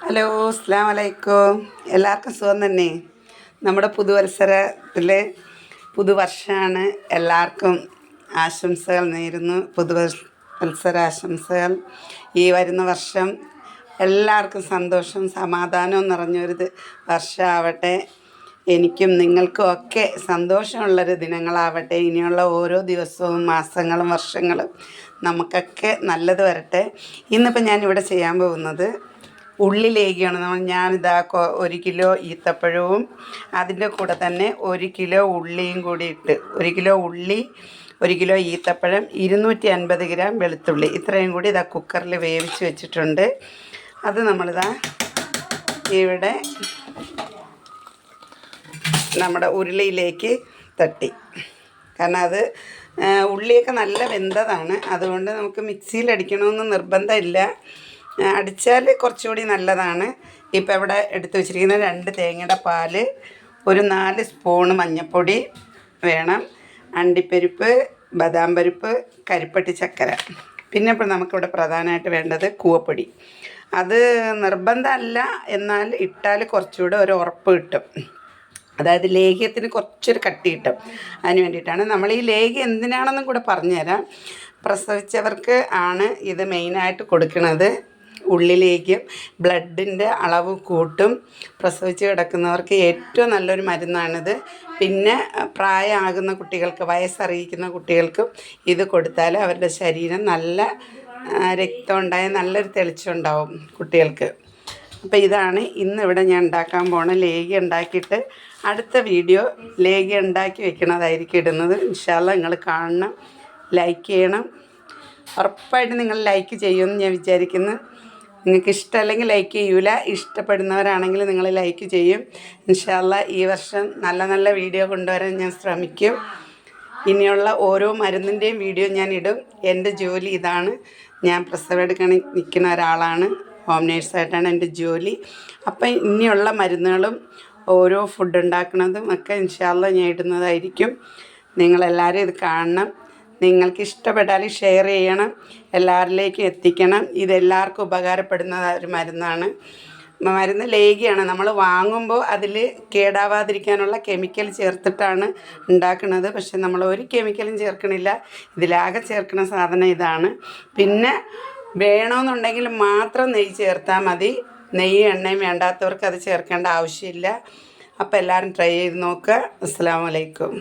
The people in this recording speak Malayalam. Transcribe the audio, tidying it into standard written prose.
ഹലോ, അസ്സലാമു അലൈക്കും. എല്ലാവർക്കും സുഖം തന്നെ. നമ്മുടെ പുതുവത്സരത്തിലെ പുതുവർഷമാണ്. എല്ലാവർക്കും ആശംസകൾ നേരുന്നു. പുതുവത്സരാശംസകൾ. ഈ വരുന്ന വർഷം എല്ലാവർക്കും സന്തോഷവും സമാധാനവും നിറഞ്ഞൊരു വർഷമാവട്ടെ. എനിക്കും നിങ്ങൾക്കും ഒക്കെ സന്തോഷമുള്ളൊരു ദിനങ്ങളാവട്ടെ. ഇനിയുള്ള ഓരോ ദിവസവും മാസങ്ങളും വർഷങ്ങളും നമുക്കൊക്കെ നല്ലത് വരട്ടെ. ഇന്നിപ്പോൾ ഞാനിവിടെ ചെയ്യാൻ പോകുന്നത് ഉള്ളി ലേഗിയാണ്. ഞാനിതാ 1 കിലോ ഈത്തപ്പഴവും അതിൻ്റെ കൂടെ തന്നെ 1 കിലോ ഉള്ളിയും കൂടി ഇട്ട് 1 കിലോ ഉള്ളി, 1 കിലോ ഈത്തപ്പഴം, 250 ഗ്രാം വെളുത്തുള്ളി, ഇത്രയും കൂടി ഇതാ കുക്കറിൽ വേവിച്ച് വെച്ചിട്ടുണ്ട്. അത് നമ്മളിതാ ഇവിടെ നമ്മുടെ ഉരുളിയിലേക്ക് തട്ടി. കാരണം അത് ഉള്ളിയൊക്കെ നല്ല വെന്തതാണ്. അതുകൊണ്ട് നമുക്ക് മിക്സിയിൽ അടിക്കണമെന്ന് നിർബന്ധമില്ല. അടിച്ചാൽ കുറച്ചുകൂടി നല്ലതാണ്. ഇപ്പോൾ ഇവിടെ എടുത്ത് വെച്ചിരിക്കുന്ന 2 തേങ്ങയുടെ പാല്, ഒരു 4 സ്പൂണ് മഞ്ഞൾപ്പൊടി വേണം, അണ്ടിപ്പരിപ്പ്, ബദാം പരിപ്പ്, കരിപ്പട്ടി ചക്കര. പിന്നെ ഇപ്പോൾ നമുക്കിവിടെ പ്രധാനമായിട്ട് വേണ്ടത് കൂവപ്പൊടി. അത് നിർബന്ധമല്ല, എന്നാൽ ഇട്ടാൽ കുറച്ചുകൂടെ ഒരു ഉറപ്പ് കിട്ടും. അതായത് ലേഹ്യത്തിന് കുറച്ചൊരു കട്ടി കിട്ടും. അതിന് വേണ്ടിയിട്ടാണ് നമ്മൾ ഈ ലേഹ്യം എന്തിനാണെന്നും കൂടെ പറഞ്ഞുതരാം. പ്രസവിച്ചവർക്ക് ആണ് ഇത് മെയിനായിട്ട് കൊടുക്കുന്നത്. ഉള്ളിലേക്കും ബ്ലഡിൻ്റെ അളവ് കൂട്ടും. പ്രസവിച്ച് കിടക്കുന്നവർക്ക് ഏറ്റവും നല്ലൊരു മരുന്നാണിത്. പിന്നെ പ്രായമാകുന്ന കുട്ടികൾക്ക്, വയസ്സറിയിക്കുന്ന കുട്ടികൾക്കും ഇത് കൊടുത്താൽ അവരുടെ ശരീരം നല്ല രക്തം ഉണ്ടായ നല്ലൊരു തെളിച്ചമുണ്ടാവും കുട്ടികൾക്ക്. അപ്പോൾ ഇതാണ് ഇന്നിവിടെ ഞാൻ ഉണ്ടാക്കാൻ പോണ ലേഹ്യം. ഉണ്ടാക്കിയിട്ട് അടുത്ത വീഡിയോ ലേഹ്യം ഉണ്ടാക്കി വെക്കണതായിരിക്കും ഇടുന്നത്. ഇൻഷാ അല്ലാഹ് നിങ്ങൾ കാണണം, ലൈക്ക് ചെയ്യണം. ഉറപ്പായിട്ട് നിങ്ങൾ ലൈക്ക് ചെയ്യുമെന്ന് ഞാൻ വിചാരിക്കുന്നു. നിങ്ങൾക്ക് ഇഷ്ടമല്ലെങ്കിൽ ലൈക്ക് ചെയ്യൂല, ഇഷ്ടപ്പെടുന്നവരാണെങ്കിൽ നിങ്ങൾ ലൈക്ക് ചെയ്യും. ഇൻഷാ അല്ലാഹ് ഈ വർഷം നല്ല നല്ല വീഡിയോ കൊണ്ടുവരാൻ ഞാൻ ശ്രമിക്കും. ഇനിയുള്ള ഓരോ മരുന്നിൻ്റെയും വീഡിയോ ഞാൻ ഇടും. എൻ്റെ ജോലി ഇതാണ്. ഞാൻ പ്രസവമെടുക്കാൻ നിൽക്കുന്ന ഒരാളാണ്. ഹോം നേഴ്സായിട്ടാണ് എൻ്റെ ജോലി. അപ്പം ഇനിയുള്ള മരുന്നുകളും ഓരോ ഫുഡ് ഉണ്ടാക്കുന്നതും ഒക്കെ ഇൻഷാ അല്ലാഹ് ഞാൻ ഇടുന്നതായിരിക്കും. നിങ്ങളെല്ലാവരും ഇത് കാണണം. നിങ്ങൾക്ക് ഇഷ്ടപ്പെട്ടാൽ ഷെയർ ചെയ്യണം, എല്ലാവരിലേക്കും എത്തിക്കണം. ഇതെല്ലാവർക്കും ഉപകാരപ്പെടുന്ന ഒരു മരുന്നാണ്. മരുന്ന് ലേഹ്യമാണ്. നമ്മൾ വാങ്ങുമ്പോൾ അതിൽ കേടാവാതിരിക്കാനുള്ള കെമിക്കൽ ചേർത്തിട്ടാണ് ഉണ്ടാക്കുന്നത്. പക്ഷെ നമ്മൾ ഒരു കെമിക്കലും ചേർക്കണില്ല. ഇതിലാകെ ചേർക്കുന്ന സാധനം ഇതാണ്. പിന്നെ വേണമെന്നുണ്ടെങ്കിൽ മാത്രം നെയ്യ് ചേർത്താൽ മതി. നെയ്യും എണ്ണയും വേണ്ടാത്തവർക്ക് അത് ചേർക്കേണ്ട ആവശ്യമില്ല. അപ്പോൾ എല്ലാവരും ട്രൈ ചെയ്ത് നോക്കുക. അസ്സലാമു അലൈക്കും.